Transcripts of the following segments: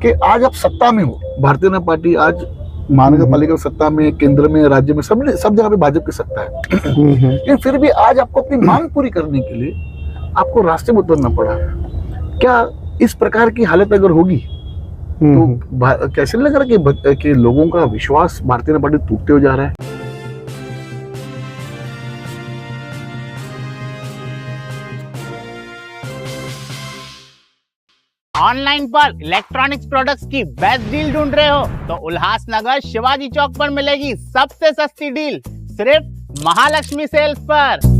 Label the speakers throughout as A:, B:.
A: कि आज आप सत्ता में हो, भारतीय जनता पार्टी आज महानगर पालिका सत्ता में, केंद्र में, राज्य में, सब जगह पे भाजपा की सत्ता है। लेकिन फिर भी आज आपको अपनी मांग पूरी करने के लिए आपको रास्ते में उतरना पड़ा। क्या इस प्रकार की हालत अगर होगी तो कैसे लग रहा है कि लोगों का विश्वास भारतीय जनता पार्टी टूटते हो जा रहा है?
B: ऑनलाइन पर इलेक्ट्रॉनिक्स प्रोडक्ट्स की बेस्ट डील ढूंढ रहे हो तो उल्लासनगर शिवाजी चौक पर मिलेगी सबसे सस्ती डील, सिर्फ महालक्ष्मी सेल्स पर।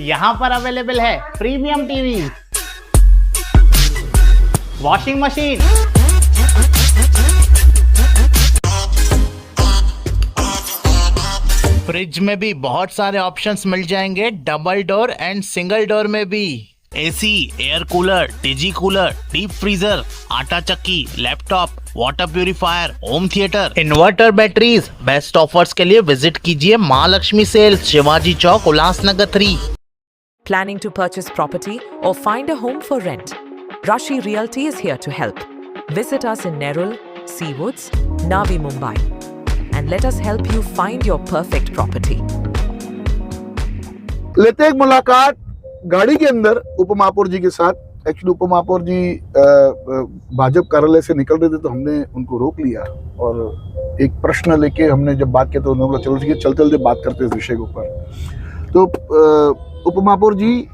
B: यहाँ पर अवेलेबल है premium TV, washing machine, fridge में भी बहुत सारे ऑप्शंस मिल जाएंगे, double door and single door में भी। AC, air cooler, digi cooler, deep freezer, आटा चक्की, laptop, water purifier, home theatre, inverter, batteries. Best offers के लिए विजिट कीजिए Mahalaxmi sales, Shivaji Chowk, Ulhasnagar 3।
C: Planning to purchase property or find a home for rent? Rashi Realty is here to help. Visit us in Nerul, Seawoods, Navi Mumbai, and let us help you find your perfect property.
A: लेते एक मुलाकात गाड़ी के अंदर उप महापौर जी के साथ। एक्चुअली उप महापौर जी भाजपा कार्यालय से निकल रहे थे तो हमने उनको रोक लिया और एक प्रश्न लेके हमने जब बात किया तो उन्होंने चलो ठीक है चलते चलते बात करते इस विषय के ऊपर। तो उप महापौर जी,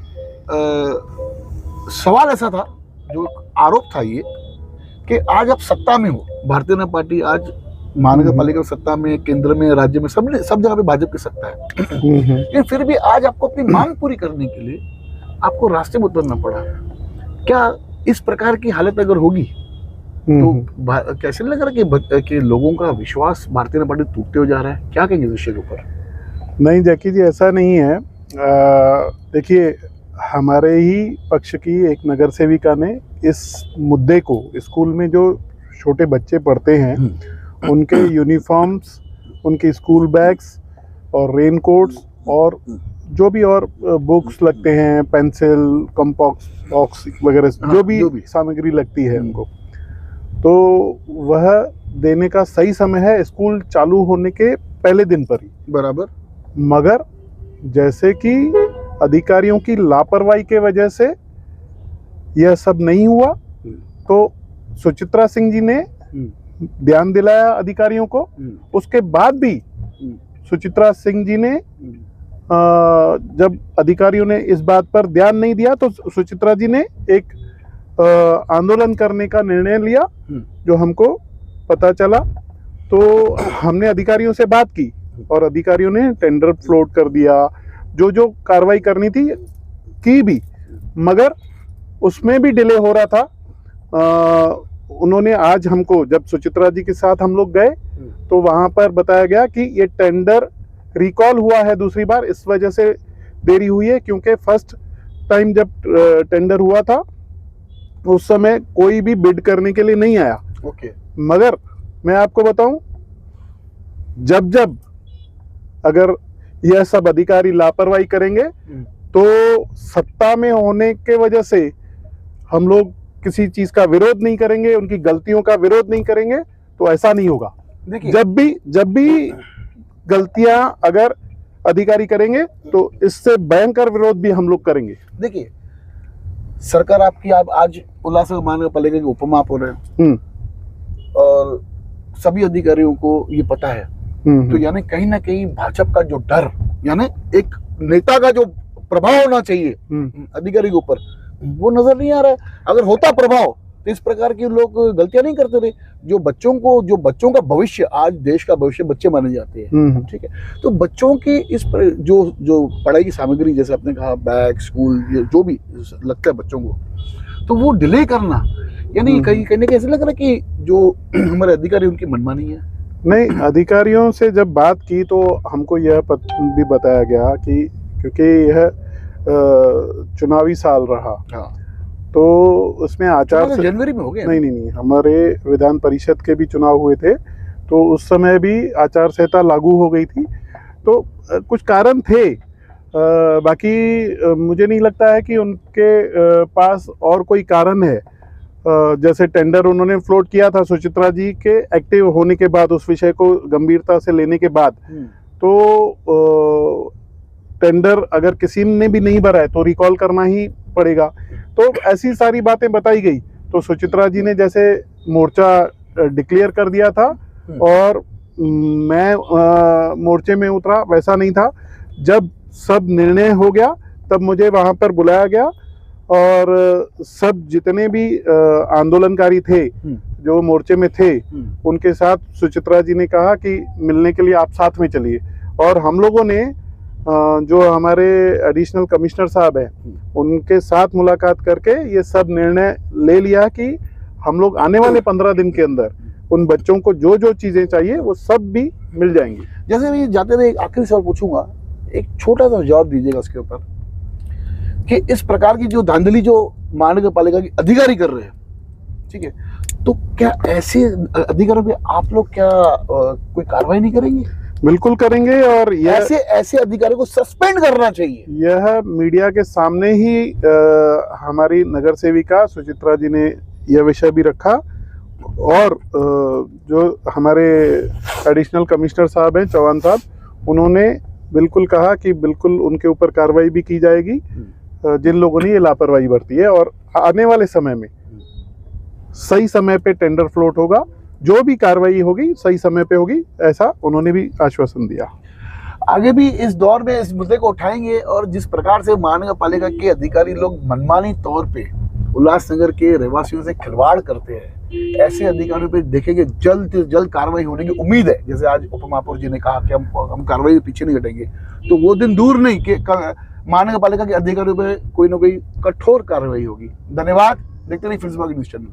A: सवाल ऐसा था, जो आरोप था ये कि आज आप सत्ता में हो, भारतीय जनता पार्टी आज महानगर पालिका सत्ता में, केंद्र में, राज्य में, सब जगह पे भाजपा की सत्ता है। लेकिन फिर भी आज आपको अपनी मांग पूरी करने के लिए आपको रास्ते में उतरना पड़ा। क्या इस प्रकार की हालत अगर होगी तो कैसे लग रहा है कि लोगों का विश्वास भारतीय जनता पार्टी टूटते हो जा रहा है? क्या कहेंगे इस विषय के ऊपर?
D: नहीं जैकी जी, ऐसा नहीं है। देखिए, हमारे ही पक्ष की एक नगर सेविका ने इस मुद्दे को, स्कूल में जो छोटे बच्चे पढ़ते हैं उनके यूनिफॉर्म्स, उनके स्कूल बैग्स और रेनकोट्स और जो भी और बुक्स लगते हैं, पेंसिल, कंपास बॉक्स वगैरह, जो भी सामग्री लगती है उनको, तो वह देने का सही समय है स्कूल चालू होने के पहले दिन पर ही।
A: बराबर।
D: मगर जैसे कि अधिकारियों की लापरवाही के वजह से यह सब नहीं हुआ, तो सुचित्रा सिंह जी ने ध्यान दिलाया अधिकारियों को। उसके बाद भी सुचित्रा सिंह जी ने जब अधिकारियों ने इस बात पर ध्यान नहीं दिया तो सुचित्रा जी ने एक आंदोलन करने का निर्णय लिया, जो हमको पता चला। तो हमने अधिकारियों से बात की और अधिकारियों ने टेंडर फ्लोट कर दिया, जो कार्रवाई करनी थी की भी, मगर उसमें भी डिले हो रहा था। उन्होंने आज हमको, जब सुचित्रा जी के साथ हम लोग गए तो वहां पर बताया गया कि ये टेंडर रिकॉल हुआ है दूसरी बार, इस वजह से देरी हुई है, क्योंकि फर्स्ट टाइम जब टेंडर हुआ था उस समय कोई भी बिड करने के लिए नहीं आया।
A: ओके।
D: मगर मैं आपको बताऊं, जब अगर यह सब अधिकारी लापरवाही करेंगे तो सत्ता में होने के वजह से हम लोग किसी चीज का विरोध नहीं करेंगे, उनकी गलतियों का विरोध नहीं करेंगे, तो ऐसा नहीं होगा। जब भी गलतियां अगर अधिकारी करेंगे तो इससे भयंकर विरोध भी हम लोग करेंगे।
A: देखिए, सरकार आपकी आज उल्लासनगर महानगर पालिका के उप महापौर है और सभी अधिकारियों को ये पता है, तो यानी कहीं ना कहीं भाजपा का जो डर, यानी एक नेता का जो प्रभाव होना चाहिए अधिकारी के ऊपर, वो नजर नहीं आ रहा है। अगर होता प्रभाव तो इस प्रकार के लोग गलतियां नहीं करते थे। जो बच्चों का भविष्य, आज देश का भविष्य बच्चे माने जाते हैं, ठीक है, तो बच्चों की इस जो पढ़ाई की सामग्री, जैसे आपने कहा बैग, स्कूल, जो भी लगता है बच्चों को, तो वो डिले करना, यानी कहीं ऐसे लग रहा है कि जो हमारे अधिकारी उनकी मनमानी है।
D: नहीं, अधिकारियों से जब बात की तो हमको यह भी बताया गया कि क्योंकि यह चुनावी साल रहा, तो उसमें आचार
A: जनवरी में हो गया।
D: नहीं, हमारे विधान परिषद के भी चुनाव हुए थे, तो उस समय भी आचार संहिता लागू हो गई थी, तो कुछ कारण थे। बाकी मुझे नहीं लगता है कि उनके पास और कोई कारण है। जैसे टेंडर उन्होंने फ्लोट किया था सुचित्रा जी के एक्टिव होने के बाद, उस विषय को गंभीरता से लेने के बाद, तो टेंडर अगर किसी ने भी नहीं भरा है तो रिकॉल करना ही पड़ेगा। तो ऐसी सारी बातें बताई गई। तो सुचित्रा जी ने जैसे मोर्चा डिक्लेयर कर दिया था और मैं मोर्चे में उतरा, वैसा नहीं था। जब सब निर्णय हो गया तब मुझे वहां पर बुलाया गया और सब जितने भी आंदोलनकारी थे जो मोर्चे में थे, उनके साथ सुचित्रा जी ने कहा कि मिलने के लिए आप साथ में चलिए। और हम लोगों ने जो हमारे एडिशनल कमिश्नर साहब हैं, उनके साथ मुलाकात करके ये सब निर्णय ले लिया कि हम लोग आने वाले 15 दिन के अंदर उन बच्चों को जो जो चीजें चाहिए वो सब भी मिल जाएंगी।
A: जैसे मैं जाते रहे एक आखिरी सवाल पूछूंगा, एक छोटा सा जवाब दीजिएगा उसके ऊपर, कि इस प्रकार की जो धांधली जो महानगर पालिका के अधिकारी कर रहे हैं, ठीक है, तो क्या ऐसे अधिकारियों पे आप लोग क्या कोई कार्रवाई नहीं करेंगे?
D: बिल्कुल करेंगे। और
A: ऐसे अधिकारियों को सस्पेंड करना चाहिए।
D: यह मीडिया के सामने ही हमारी नगर सेविका सुचित्रा जी ने यह विषय भी रखा और जो हमारे एडिशनल कमिश्नर साहब हैं, चौहान साहब, उन्होंने बिल्कुल कहा कि बिल्कुल उनके ऊपर कार्रवाई भी की जाएगी जिन लोगों ने ये लापरवाही बरती है। और आने वाले समय में सही समय पे टेंडर फ्लोट होगा, जो भी कार्रवाई होगी सही समय पे होगी, ऐसा उन्होंने भी आश्वासन दिया।
A: आगे भी इस दौर में इस मुद्दे को उठाएंगे और जिस प्रकार से महानगर पालिका के अधिकारी लोग मनमानी तौर पे उल्लासनगर के रहवासियों से खिलवाड़ करते हैं, ऐसे अधिकारियों पे देखेंगे जल्द से जल्द कार्रवाई होने की उम्मीद है। जैसे आज उप महापौर जी ने कहा कि हम कार्रवाई पीछे नहीं हटेंगे, तो वो दिन दूर नहीं कि महानगर पालिका के अधिकारियों पे कोई ना कोई कठोर कार्रवाई होगी। धन्यवाद। देखते रहिए फिल्म्सबाग न्यूज़ चैनल।